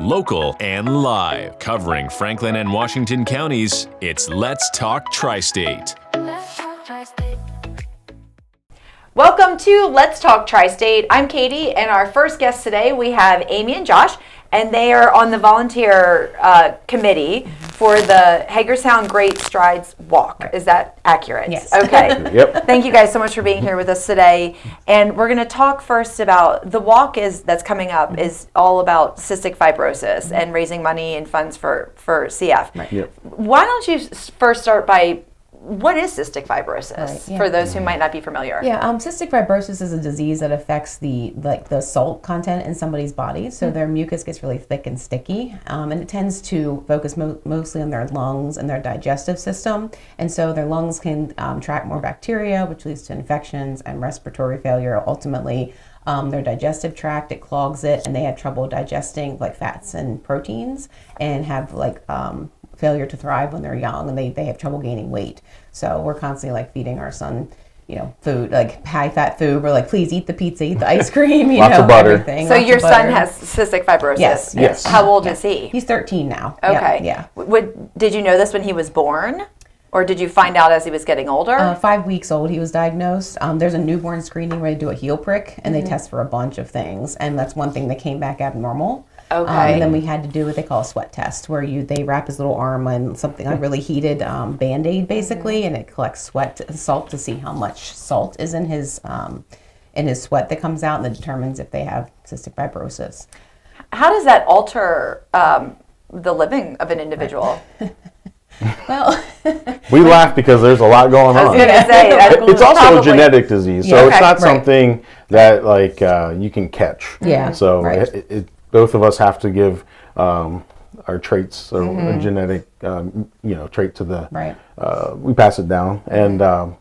Local and live. Covering Franklin and Washington counties, it's Let's Talk TriState. Welcome to Let's Talk TriState. I'm Katie, and our first guest today, we have Amy and Josh, and they are on the volunteer committee for the Hagerstown Great Strides walk. Is that accurate? Yes. Okay. Yep. Thank you guys so much for being here with us today. And we're going to talk first about the walk that's coming up is all about cystic fibrosis and raising money and funds for CF. Right. Yep. Why don't you first start by what is cystic fibrosis Right, yeah. for those who might not be familiar? Yeah, cystic fibrosis is a disease that affects the salt content in somebody's body. So their mucus gets really thick and sticky, and it tends to focus mostly on their lungs and their digestive system. And so their lungs can trap more bacteria, which leads to infections and respiratory failure. Ultimately, their digestive tract, it clogs it, and they have trouble digesting like fats and proteins, and have failure to thrive when they're young, and they have trouble gaining weight. So we're constantly feeding our son, food, like high fat food. We're like, please eat the pizza, eat the ice cream, Lots of butter. everything. So Lots your of son butter. has cystic fibrosis? Yes. How old is he? He's 13 now. Okay. Yeah. Did you know this when he was born? Or did you find out as he was getting older? 5 weeks old, he was diagnosed. There's a newborn screening where they do a heel prick, and they test for a bunch of things. And that's one thing that came back abnormal. Okay. And then we had to do what they call a sweat test, where they wrap his little arm in something, a really heated Band-Aid, basically, and it collects sweat and salt to see how much salt is in his sweat that comes out, and it determines if they have cystic fibrosis. How does that alter the living of an individual? Well, We laugh because there's a lot going I was on. going to say, It's also probably a genetic disease, so Yeah. it's not Right. something that you can catch. Yeah, So right. both of us have to give our traits, or a genetic trait to the. Right. We pass it down, and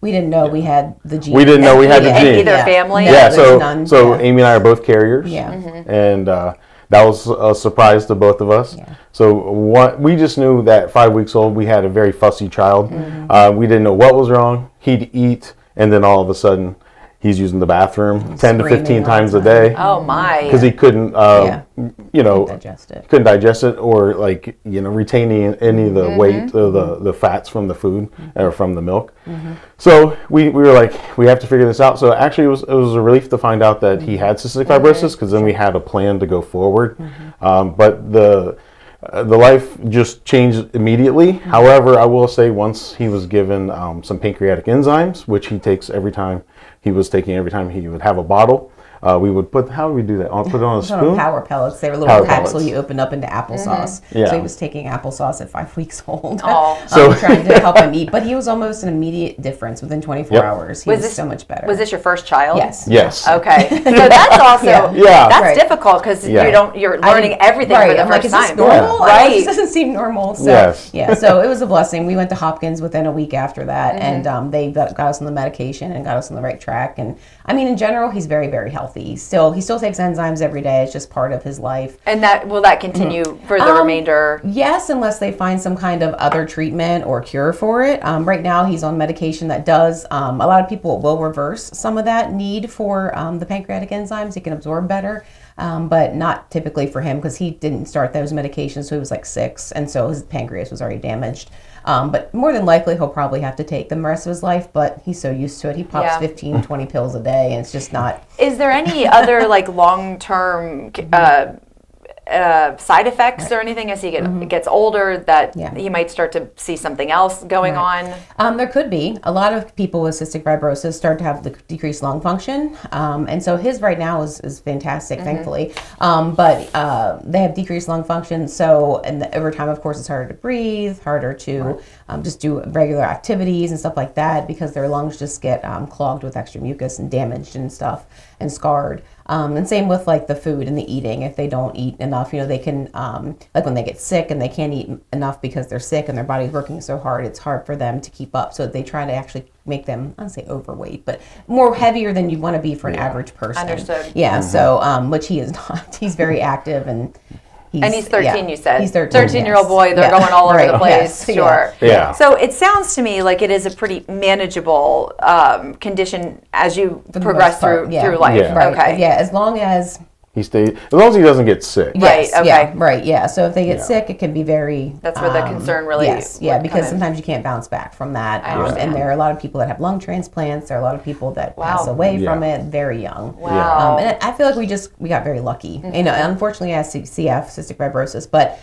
we didn't know we had the gene. we didn't know we had the in gene. either family? No, Yeah. there's So none. so Yeah. Amy and I are both carriers. Yeah. And that was a surprise to both of us. Yeah. So we just knew that 5 weeks old, we had a very fussy child. We didn't know what was wrong. He'd eat, and then all of a sudden, he's using the bathroom 10 to 15 screaming all times the a day Oh, my. because he couldn't, digest it. couldn't digest it, or retaining any of the weight or the fats from the food or from the milk. So we were like, we have to figure this out. So actually, it was a relief to find out that he had cystic fibrosis, because then we had a plan to go forward. But the life just changed immediately. However, I will say, once he was given some pancreatic enzymes, which he takes every time he would have a bottle. We would how would we do that? I'll put it on a spoon. Power pellets. They were little Power capsules pellets. you open up into applesauce. Yeah. So he was taking applesauce at 5 weeks old. Oh. So- trying to help him eat. But he was almost an immediate difference within 24 Yep. hours. He was so much better. Was this your first child? Yes. Yes. Okay. So that's also, Yeah. that's Right. difficult because Yeah. you're learning everything right. for the I'm like, first is this time. normal? Right. This doesn't seem normal. So, Yes. Yeah, so it was a blessing. We went to Hopkins within a week after that, and they got us on the medication and got us on the right track. And I mean, in general, he's very, very healthy. He still takes enzymes every day. It's just part of his life. And will that continue for the remainder? Yes, unless they find some kind of other treatment or cure for it. Right now, he's on medication that does, a lot of people will reverse some of that need for the pancreatic enzymes. He can absorb better, but not typically for him, because he didn't start those medications so he was like 6, and so his pancreas was already damaged. But more than likely, he'll probably have to take them the rest of his life, but he's so used to it. He pops 15, 20 pills a day, and it's just not... Is there any other long-term side effects or anything as he gets older that he might start to see something else going on? There could be. A lot of people with cystic fibrosis start to have the decreased lung function, and so his right now is fantastic, thankfully. But they have decreased lung function, so over time, of course, it's harder to breathe, harder to just do regular activities and stuff like that, because their lungs just get clogged with extra mucus and damaged and stuff and scarred. And same with the food and the eating. If they don't eat enough, they can, when they get sick and they can't eat enough because they're sick and their body's working so hard, it's hard for them to keep up. So they try to actually make them, I don't say overweight, but more heavier than you want to be for an average person. Understood. Yeah. So, which he is not. He's very active, and he's 13, you said. He's 13. 13-year-old boy, they're going all over the place. Yes, sure. Yeah. So it sounds to me like it is a pretty manageable condition as you progress through life. Yeah. Right. Okay. Yeah, as long as He stays as long as he doesn't get sick. Right, Yes, okay. yeah, right, yeah. So if they get Yeah. sick, it can be very. That's where the concern really Yes, yeah, would because come in. sometimes you can't bounce back from that. I understand. And there are a lot of people that have lung transplants. There are a lot of people that Wow. pass away Yeah. from it very young. Wow. And I feel like we got very lucky. You know, unfortunately, he has CF, cystic fibrosis, but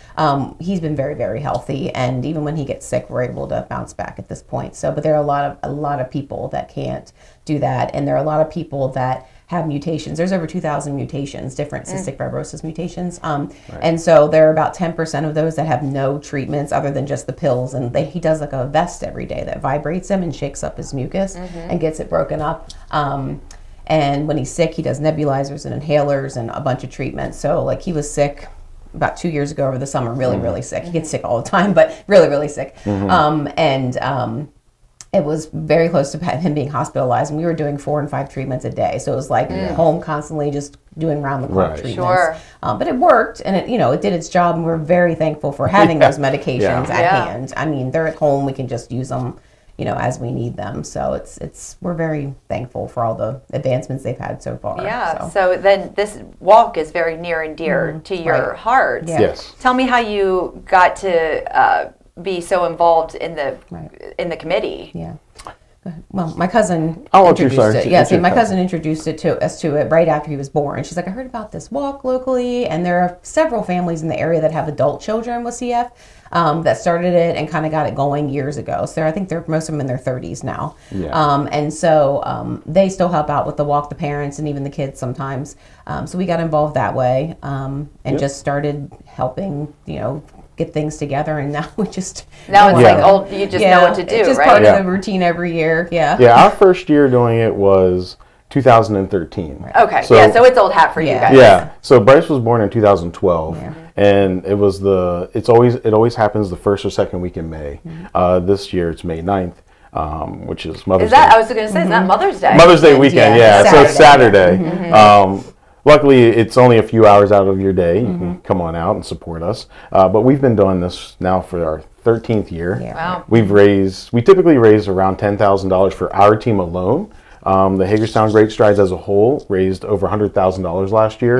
he's been very, very healthy. And even when he gets sick, we're able to bounce back at this point. So, but there are a lot of people that can't do that, and there are a lot of people that have mutations. There's over 2,000 mutations, different cystic fibrosis mutations. And so there are about 10% of those that have no treatments other than just the pills. And he does like a vest every day that vibrates him and shakes up his mucus and gets it broken up. And when he's sick, he does nebulizers and inhalers and a bunch of treatments. So like he was sick about 2 years ago over the summer, really sick. He gets sick all the time, but really sick. It was very close to him being hospitalized, and we were doing 4 and 5 treatments a day. So it was like home constantly, just doing round-the-clock treatments. Sure. But it worked, and it did its job, and we're very thankful for having those medications at hand. I mean, they're at home; we can just use them, as we need them. So we're very thankful for all the advancements they've had so far. Yeah. So then this walk is very near and dear to your heart. Yeah. Yes. Tell me how you got to be so involved in the committee. Yeah. Well, my cousin Oh, introduced sorry. it. Yeah, It's see, your my cousin. cousin introduced us to it right after he was born. She's like, I heard about this walk locally, and there are several families in the area that have adult children with CF that started it and kind of got it going years ago. So I think most of them in their 30s now. Yeah. And so they still help out with the walk, the parents and even the kids sometimes. So we got involved that way and just started helping, get things together, and now it's it's like you just know what to do, it's just right? part of the routine every year. Yeah, our first year doing it was 2013. Okay, So, so it's old hat for you guys. Yeah. So Bryce was born in 2012, and it was it always happens the first or second week in May. This year it's May 9th, which is Mother's Day. I was going to say, is that Mother's Day? Mother's Day weekend, Yeah, So it's Saturday. Saturday. Luckily, it's only a few hours out of your day. You can come on out and support us. But we've been doing this now for our 13th year. Yeah. Wow. We typically raise around $10,000 for our team alone. The Hagerstown Great Strides as a whole raised over $100,000 last year,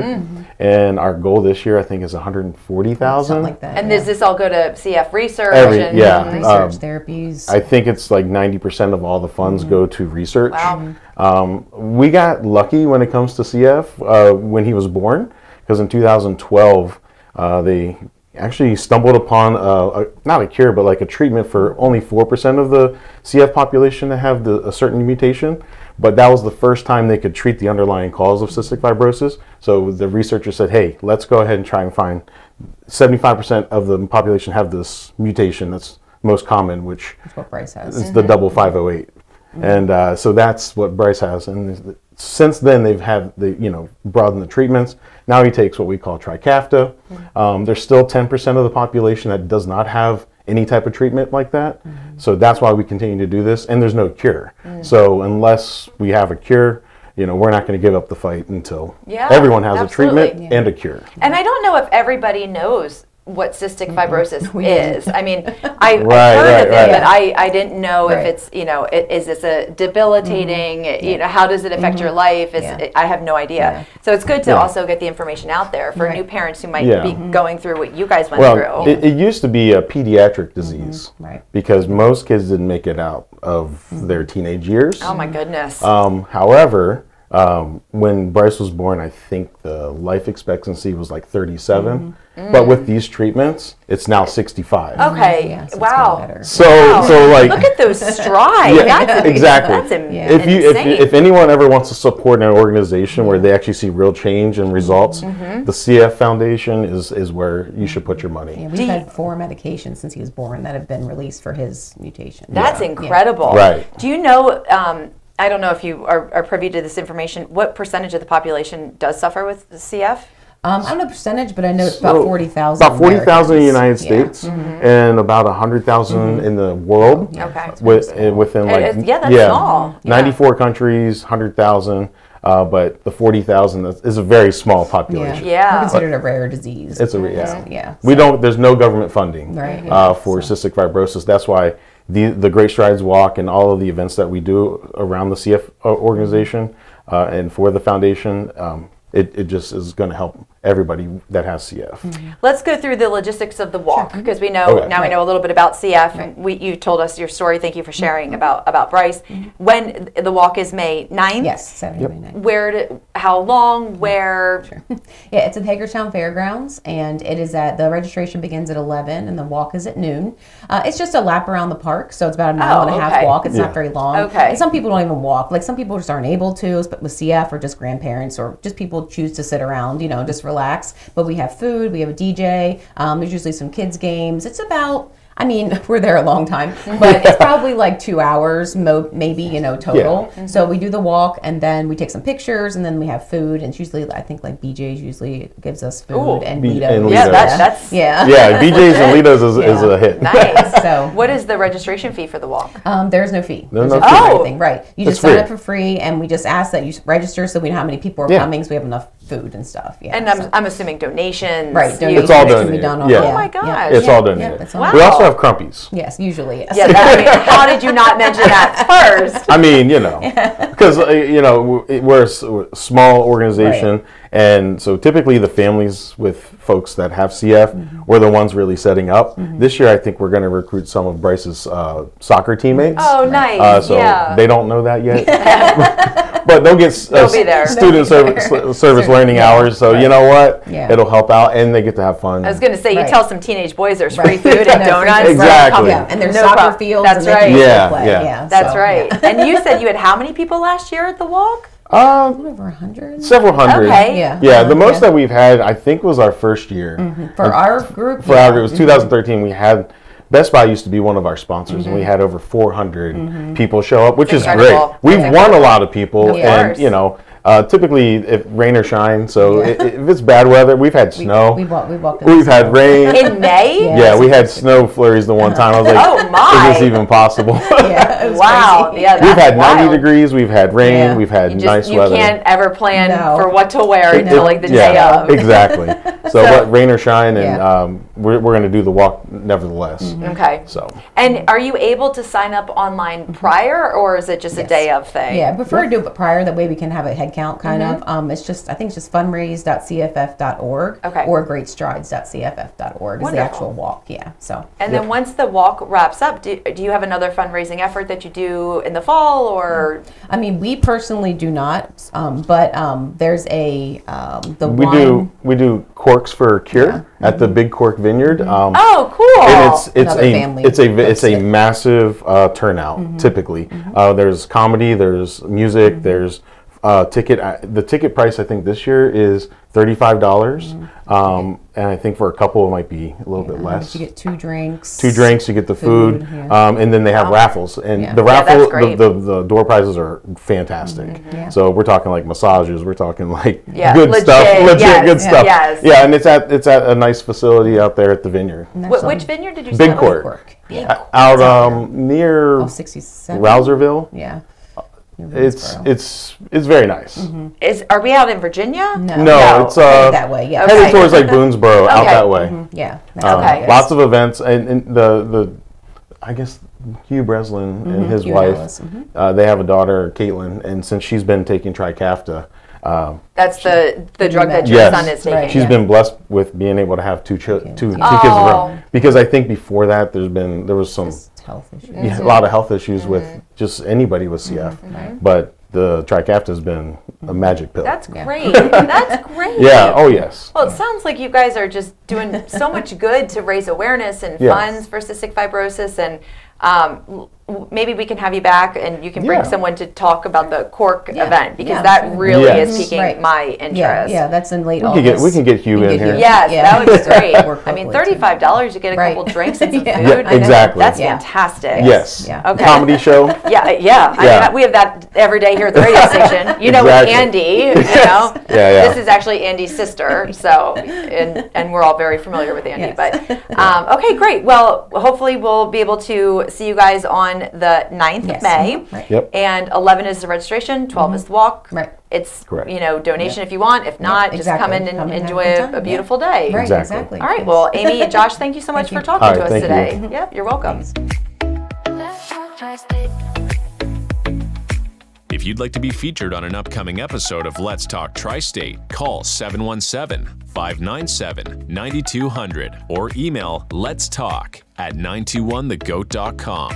and our goal this year I think is $140,000. Something like that. And does this all go to CF research? research therapies? I think it's like 90% of all the funds go to research. Wow. We got lucky when it comes to CF when he was born, because in 2012 they actually stumbled upon not a cure, but like a treatment for only 4% of the CF population that have a certain mutation. But that was the first time they could treat the underlying cause of cystic fibrosis. So the researchers said, hey, let's go ahead and try and find 75% of the population have this mutation that's most common, which That's what Bryce has. is the double 508. And so that's what Bryce has. And since then, they've broadened the treatments. Now he takes what we call Trikafta. There's still 10% of the population that does not have any type of treatment like that. So that's why we continue to do this. And there's no cure. So unless we have a cure, we're not going to give up the fight until everyone has absolutely. a treatment and a cure. And I don't know if everybody knows what cystic fibrosis is. I mean, I've Right, heard of right, it, right. but I didn't know Right. if it's, is this a debilitating, how does it affect your life? I have no idea. Yeah. So it's good to Yeah. also get the information out there for Right. new parents who might Yeah. be going through what you guys went Well, through. it used to be a pediatric disease Right. because most kids didn't make it out of their teenage years. Oh my goodness. However, when Bryce was born, I think the life expectancy was like 37. But with these treatments, it's now 65. Okay. Yeah, so it's Wow. getting better. So like, Look at those strides. Yeah, That's exactly. That's if insane. anyone ever wants to support an organization where they actually see real change and results, the CF Foundation is where you should put your money. Yeah, we've had 4 medications since he was born that have been released for his mutation. That's incredible. Right. Do you know, I don't know if you are privy to this information, what percentage of the population does suffer with CF? I don't know the percentage, but I know it's about 40,000. About 40,000 in the United Americans. States and about 100,000 in the world. Okay. Within like That's small. 94 countries, 100,000. But the 40,000 is a very small population. Yeah. We're considered a rare disease. It's a Yeah. We don't. There's no government funding Right. for cystic fibrosis. That's why the Great Strides Walk and all of the events that we do around the CF organization and for the foundation, it just is going to help everybody that has CF. Let's go through the logistics of the walk, because we know now we know a little bit about CF. And you told us your story. Thank you for sharing about Bryce. When the walk is May 9th? Yes, Saturday, May 9th. How long? Where? Sure. Yeah, it's at Hagerstown Fairgrounds, and it is the registration begins at 11, and the walk is at noon. It's just a lap around the park, so it's about a mile and a half walk. It's not very long. Okay. And some people don't even walk. Like some people just aren't able to, but with CF or just grandparents or just people choose to sit around, just relax. But we have food, we have a DJ. There's usually some kids games. It's about, we're there a long time, but it's probably like 2 hours, maybe, total. Yeah. So we do the walk, and then we take some pictures, and then we have food. And it's usually, I think, like BJ's usually gives us food and Litos. And Yeah, Litos. that's Yeah, BJ's and Litos is a hit. nice. So what is the registration fee for the walk? there's no fee. No There's fee. for everything, right? You That's just sign free. up for free, and we just ask that you register so we know how many people are coming, so we have enough food and stuff. Yeah, And I'm assuming donations. right. You- It's all donations can be donated. done Yeah. Oh my gosh. It's all donated. it's all Wow. We also have crumpies. Yes, usually. Yes. Yeah, how did you not mention that first? Because we're a small organization, Right. and so typically the families with folks that have CF, we're the ones really setting up. This year, I think we're going to recruit some of Bryce's soccer teammates. Oh, nice. So yeah. they don't know that yet, but they'll get They'll be there. student service learning hours. So you know what? Yeah. It'll help out, and they get to have fun. I was going to say, you Right. tell some teenage boys there's free Right. food and No, free donuts. food. Exactly. Yeah, and there's No soccer problem. fields. That's and they right. can Yeah, play. yeah. That's so, right. yeah. And you said you had how many people last year at the walk? Over 100. Several hundred. Okay. Yeah. Yeah, the most yeah. that we've had, I think, was our first year. For our group. For our group, it was 2013. We had Best Buy used to be one of our sponsors, and we had over 400 people show up, which is great. incredible. We've That's won a incredible. lot of people, Of and course. typically if rain or shine. So if it's bad weather, we've had snow. We walked. We've had rain. In May? Yeah. Yeah, we had snow flurries the one time. I was like, Oh, my. is this even possible? Yeah, it was Wow. crazy. Yeah, We've that's had 90 wild. degrees. We've had rain. Yeah. We've had You nice weather. can't ever plan No. for what to wear until like the Yeah, day of. exactly. So, what rain or shine, and Yeah. we're going to do the walk nevertheless. Okay. So. And are you able to sign up online prior, or is it just a day of thing? Yeah, I prefer to do it prior. That way we can have a head count kind of. I think it's just fundraise.cff.org Okay. or greatstrides.cff.org is the Wonderful. actual walk. Yeah, so. And then once the walk wraps up, do you have another fundraising effort that you do in the fall, or? We personally do not, but there's We do corks for cure at the Big Cork Vineyard. Oh, cool. And Another family it's a massive turnout. Typically, there's comedy, there's music, there's ticket. The ticket price I think this year is $35, and I think for a couple it might be a little bit less. You get 2 drinks. 2 drinks, you get the food, and then they have raffles. And Yeah. the Yeah, raffle, that's great. the door prizes are fantastic. Yeah. So we're talking like massages, we're talking like Yeah, good legit, stuff, legit yes, good stuff. yes. Yeah, and it's at a nice facility out there at the vineyard, And that's Which vineyard did you Big say? Cork. Yeah. out near 67. Rouserville. Yeah. It's very nice. Are we out in Virginia? No, it's Headed that way. Yeah. headed Okay. towards like Boonesboro, out Okay. that way. Yeah. Okay. Lots of events, and the I guess Hugh Breslin and his Hugh wife, Ellis, they have a daughter, Caitlin, and since she's been taking Trikafta, That's the drug that your Yes. son is taking. Right. she's Yeah. been blessed with being able to have two kids in a Oh. row. Because I think before that, there was some Just health issues. a lot of health issues with just anybody with CF, but the Trikafta has been a magic pill. That's great. That's great. Yeah. Oh yes. Well, it sounds like you guys are just doing so much good to raise awareness and Yes. funds for cystic fibrosis, and maybe we can have you back and you can bring Yeah. someone to talk about the Cork Yeah. event, because Yeah, that sure. really Yes. is piquing Right. my interest. Yeah, that's in late We August. can get Hugh in here. Yes, Yeah. that would be great. Work I mean, locally, too. $35, you get a couple Right. drinks and some Yeah. food. Yeah, I know. exactly. That's Yeah. fantastic. Yes. Yeah. Okay. Comedy show. Yeah. I Yeah. mean, we have that every day here at the radio station. You know, Exactly. with Andy, Yeah, yeah. This is actually Andy's sister, so, and we're all very familiar with Andy. Yes. But, okay, great. Well, hopefully we'll be able to see you guys on the 9th Yes. of May. Right. Yep. And 11 is the registration, 12 is the walk. Right. It's, Correct. donation if you want. If not, just exactly. come in and Come and have enjoy a good time. a beautiful day. Right, Exactly. exactly. All right. Yes. Well, Amy and Josh, thank you so much Thank for you. talking All to right, us thank today. you. Yep, you're welcome. Thanks. Let's talk TriState. If If you'd like to be featured on an upcoming episode of Let's Talk Tri-State, call 717-597-9200 or email letstalk@921thegoat.com.